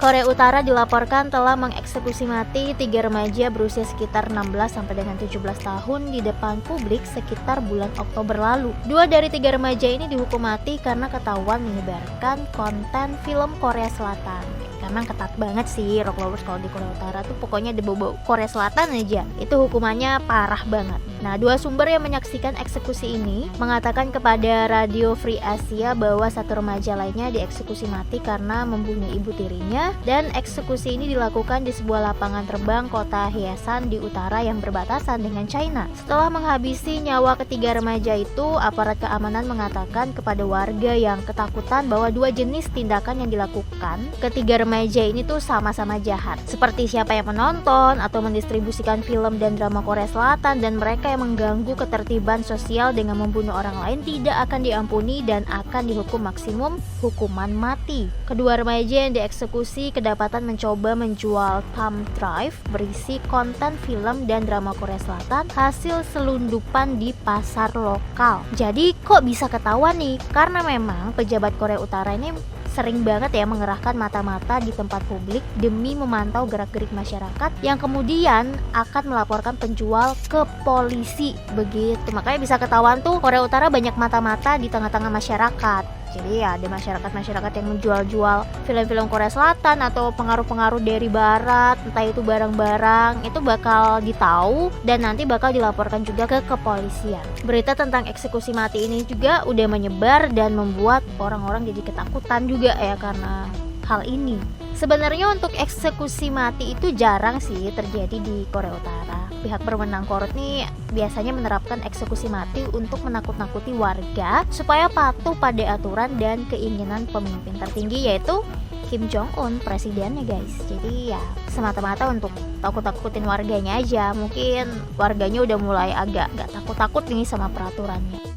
Korea Utara dilaporkan telah mengeksekusi mati 3 remaja berusia sekitar 16 sampai dengan 17 tahun di depan publik sekitar bulan Oktober lalu. 2 dari 3 remaja ini dihukum mati karena ketahuan menyebarkan konten film Korea Selatan. Memang ketat banget sih rock lovers kalau di Korea Utara tuh, pokoknya ada bau-bau Korea Selatan aja, itu hukumannya parah banget. Nah, 2 sumber yang menyaksikan eksekusi ini mengatakan kepada Radio Free Asia bahwa 1 remaja lainnya dieksekusi mati karena membunuh ibu tirinya, dan eksekusi ini dilakukan di sebuah lapangan terbang kota Hyesan di utara yang berbatasan dengan China. Setelah menghabisi nyawa ketiga remaja itu, aparat keamanan mengatakan kepada warga yang ketakutan bahwa 2 jenis tindakan yang dilakukan ketiga remaja ini tuh sama-sama jahat, seperti siapa yang menonton atau mendistribusikan film dan drama Korea Selatan, dan mereka yang mengganggu ketertiban sosial dengan membunuh orang lain tidak akan diampuni dan akan dihukum maksimum hukuman mati. Kedua remaja yang dieksekusi kedapatan mencoba menjual thumb drive berisi konten film dan drama Korea Selatan hasil selundupan di pasar lokal. Jadi kok bisa ketahuan nih? Karena memang pejabat Korea Utara ini sering banget ya mengerahkan mata-mata di tempat publik demi memantau gerak-gerik masyarakat yang kemudian akan melaporkan penjual ke polisi begitu. Makanya bisa ketahuan tuh Korea Utara banyak mata-mata di tengah-tengah masyarakat. Jadi ya ada masyarakat-masyarakat yang menjual-jual film-film Korea Selatan atau pengaruh-pengaruh dari barat, entah itu barang-barang, itu bakal ditahu dan nanti bakal dilaporkan juga ke kepolisian. Berita tentang eksekusi mati ini juga udah menyebar dan membuat orang-orang jadi ketakutan juga ya karena hal ini. Sebenarnya untuk eksekusi mati itu jarang sih terjadi di Korea Utara. Pihak berwenang Korut nih biasanya menerapkan eksekusi mati untuk menakut-nakuti warga supaya patuh pada aturan dan keinginan pemimpin tertinggi, yaitu Kim Jong Un, presidennya guys. Jadi ya semata-mata untuk takut-takutin warganya aja. Mungkin warganya udah mulai agak gak takut-takut nih sama peraturannya.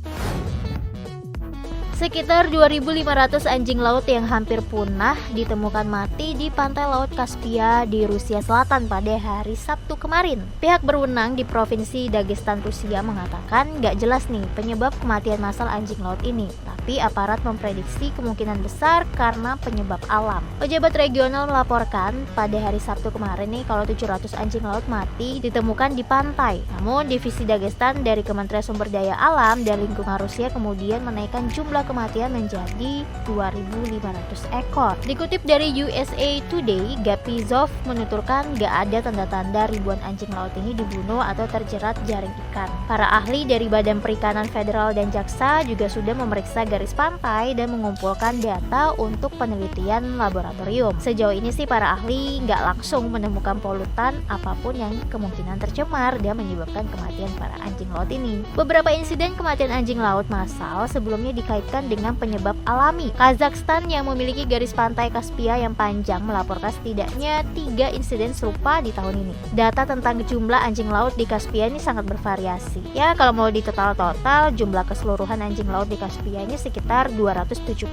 Sekitar 2.500 anjing laut yang hampir punah ditemukan mati di pantai Laut Kaspia di Rusia Selatan pada hari Sabtu kemarin. Pihak berwenang di Provinsi Dagestan, Rusia mengatakan gak jelas nih penyebab kematian massal anjing laut ini, tapi aparat memprediksi kemungkinan besar karena penyebab alam. Pejabat regional melaporkan pada hari Sabtu kemarin nih kalau 700 anjing laut mati ditemukan di pantai. Namun Divisi Dagestan dari Kementerian Sumber Daya Alam dan Lingkungan Rusia kemudian menaikkan jumlah kematian menjadi 2.500 ekor. Dikutip dari USA Today, Gapizov menuturkan gak ada tanda-tanda ribuan anjing laut ini dibunuh atau terjerat jaring ikan. Para ahli dari Badan Perikanan Federal dan Jaksa juga sudah memeriksa garis pantai dan mengumpulkan data untuk penelitian laboratorium. Sejauh ini sih para ahli gak langsung menemukan polutan apapun yang kemungkinan tercemar dan menyebabkan kematian para anjing laut ini. Beberapa insiden kematian anjing laut massal sebelumnya dikaitkan dengan penyebab alami. Kazakhstan yang memiliki garis pantai Kaspia yang panjang melaporkan setidaknya 3 insiden serupa di tahun ini. Data tentang jumlah anjing laut di Kaspia ini sangat bervariasi. Ya kalau mau ditotal-total jumlah keseluruhan anjing laut di Kaspia ini sekitar 270.000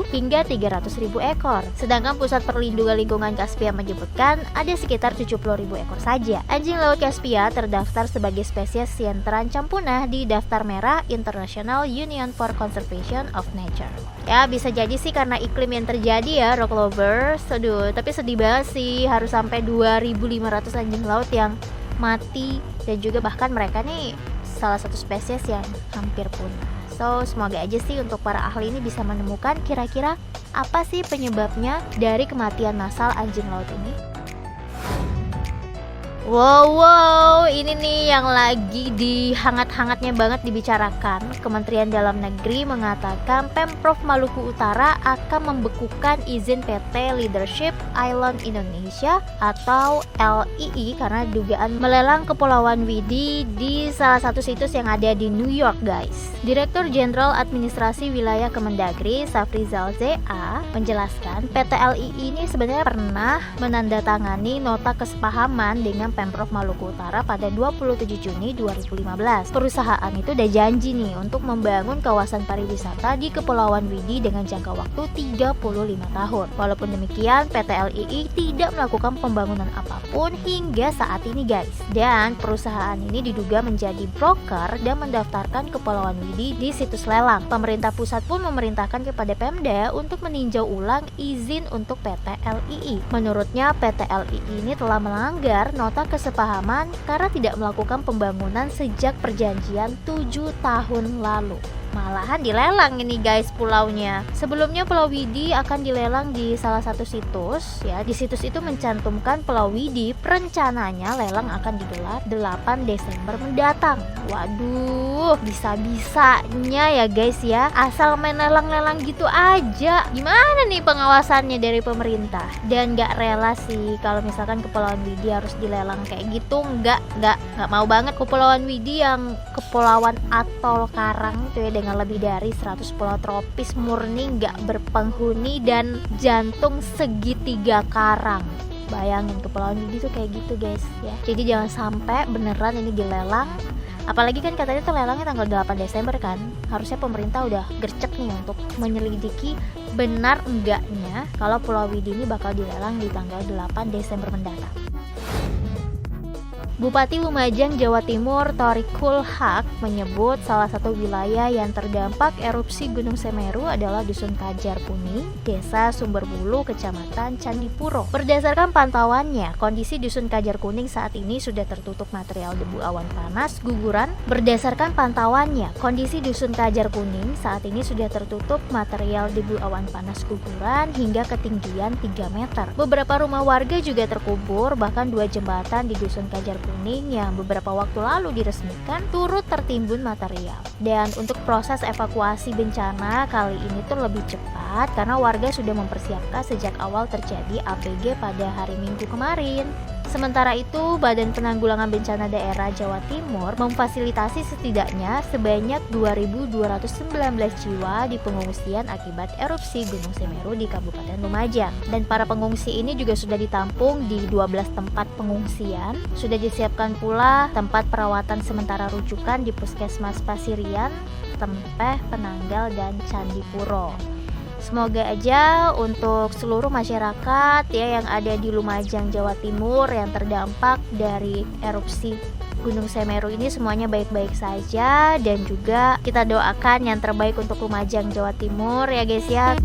hingga 300.000 ekor. Sedangkan Pusat Perlindungan Lingkungan Kaspia menyebutkan ada sekitar 70.000 ekor saja. Anjing laut Kaspia terdaftar sebagai spesies yang terancam punah di daftar merah International Union for Conservation of Nature. Ya bisa jadi sih karena iklim yang terjadi ya rock lovers. Aduh, tapi sedih banget sih harus sampai 2.500 anjing laut yang mati, dan juga bahkan mereka nih salah satu spesies yang hampir punah. So semoga aja sih untuk para ahli ini bisa menemukan kira-kira apa sih penyebabnya dari kematian massal anjing laut ini. Wow, ini nih yang lagi dihangat-hangatnya banget dibicarakan. Kementerian Dalam Negeri mengatakan Pemprov Maluku Utara akan membekukan izin PT Leadership Island Indonesia atau LII karena dugaan melelang Kepulauan Widi di salah satu situs yang ada di New York, guys. Direktur Jenderal Administrasi Wilayah Kemendagri, Safrizal ZA, menjelaskan PT LII ini sebenarnya pernah menandatangani nota kesepahaman dengan Pemprov Maluku Utara pada 27 Juni 2015. Perusahaan itu udah janji nih untuk membangun kawasan pariwisata di Kepulauan Widi dengan jangka waktu 35 tahun. Walaupun demikian, PT LII tidak melakukan pembangunan apapun hingga saat ini guys. Dan perusahaan ini diduga menjadi broker dan mendaftarkan Kepulauan Widi di situs lelang. Pemerintah pusat pun memerintahkan kepada Pemda untuk meninjau ulang izin untuk PT LII. Menurutnya PT LII ini telah melanggar nota kesepahaman karena tidak melakukan pembangunan sejak perjanjian 7 tahun lalu. Malahan dilelang ini guys pulaunya. Sebelumnya Pulau Widi akan dilelang di salah satu situs ya. Di situs itu mencantumkan Pulau Widi rencananya lelang akan digelar 8 Desember mendatang. Waduh, bisa-bisanya ya guys ya. Asal main lelang-lelang gitu aja. Gimana nih pengawasannya dari pemerintah? Dan gak rela sih kalau misalkan Kepulauan Widi harus dilelang kayak gitu. Nggak mau banget. Kepulauan Widi yang kepulauan atol karang itu ya, dengan lebih dari 100 pulau tropis murni nggak berpenghuni dan jantung segitiga karang. Bayangin Kepulauan Widi tuh kayak gitu guys ya. Jadi jangan sampai beneran ini dilelang. Apalagi kan katanya tuh lelangnya tanggal 8 Desember kan. Harusnya pemerintah udah gercep nih untuk menyelidiki benar enggaknya kalau Pulau Widi ini bakal dilelang di tanggal 8 Desember mendatang. Bupati Lumajang, Jawa Timur, Thorikul Haq menyebut salah satu wilayah yang terdampak erupsi Gunung Semeru adalah Dusun Kajar Kuning, Desa Sumberbulu, Kecamatan Candipuro. Berdasarkan pantauannya, kondisi Dusun Kajar Kuning saat ini sudah tertutup material debu awan panas guguran. Berdasarkan pantauannya, kondisi Dusun Kajar Kuning saat ini sudah tertutup material debu awan panas guguran hingga ketinggian 3 meter. Beberapa rumah warga juga terkubur, bahkan 2 jembatan di Dusun Kajar Kuning yang beberapa waktu lalu diresmikan turut tertimbun material. Dan untuk proses evakuasi bencana kali ini tuh lebih cepat karena warga sudah mempersiapkan sejak awal terjadi APG pada hari Minggu kemarin. Sementara itu, Badan Penanggulangan Bencana Daerah Jawa Timur memfasilitasi setidaknya sebanyak 2.219 jiwa di pengungsian akibat erupsi Gunung Semeru di Kabupaten Lumajang. Dan para pengungsi ini juga sudah ditampung di 12 tempat pengungsian. Sudah disiapkan pula tempat perawatan sementara rujukan di Puskesmas Pasirian, Tempeh, Penanggal, dan Candipuro. Semoga aja untuk seluruh masyarakat ya yang ada di Lumajang, Jawa Timur yang terdampak dari erupsi Gunung Semeru ini semuanya baik-baik saja, dan juga kita doakan yang terbaik untuk Lumajang, Jawa Timur ya guys ya.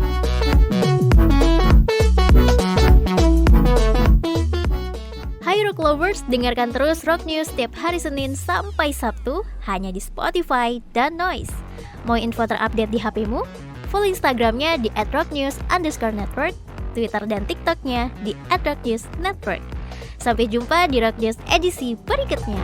Hai Rock Lovers, dengarkan terus Rock News setiap hari Senin sampai Sabtu hanya di Spotify dan Noise. Mau info terupdate di HP-mu? Follow Instagramnya di @rocknews_network, Twitter dan TikToknya di @rocknewsnetwork. Sampai jumpa di Rock News edisi berikutnya.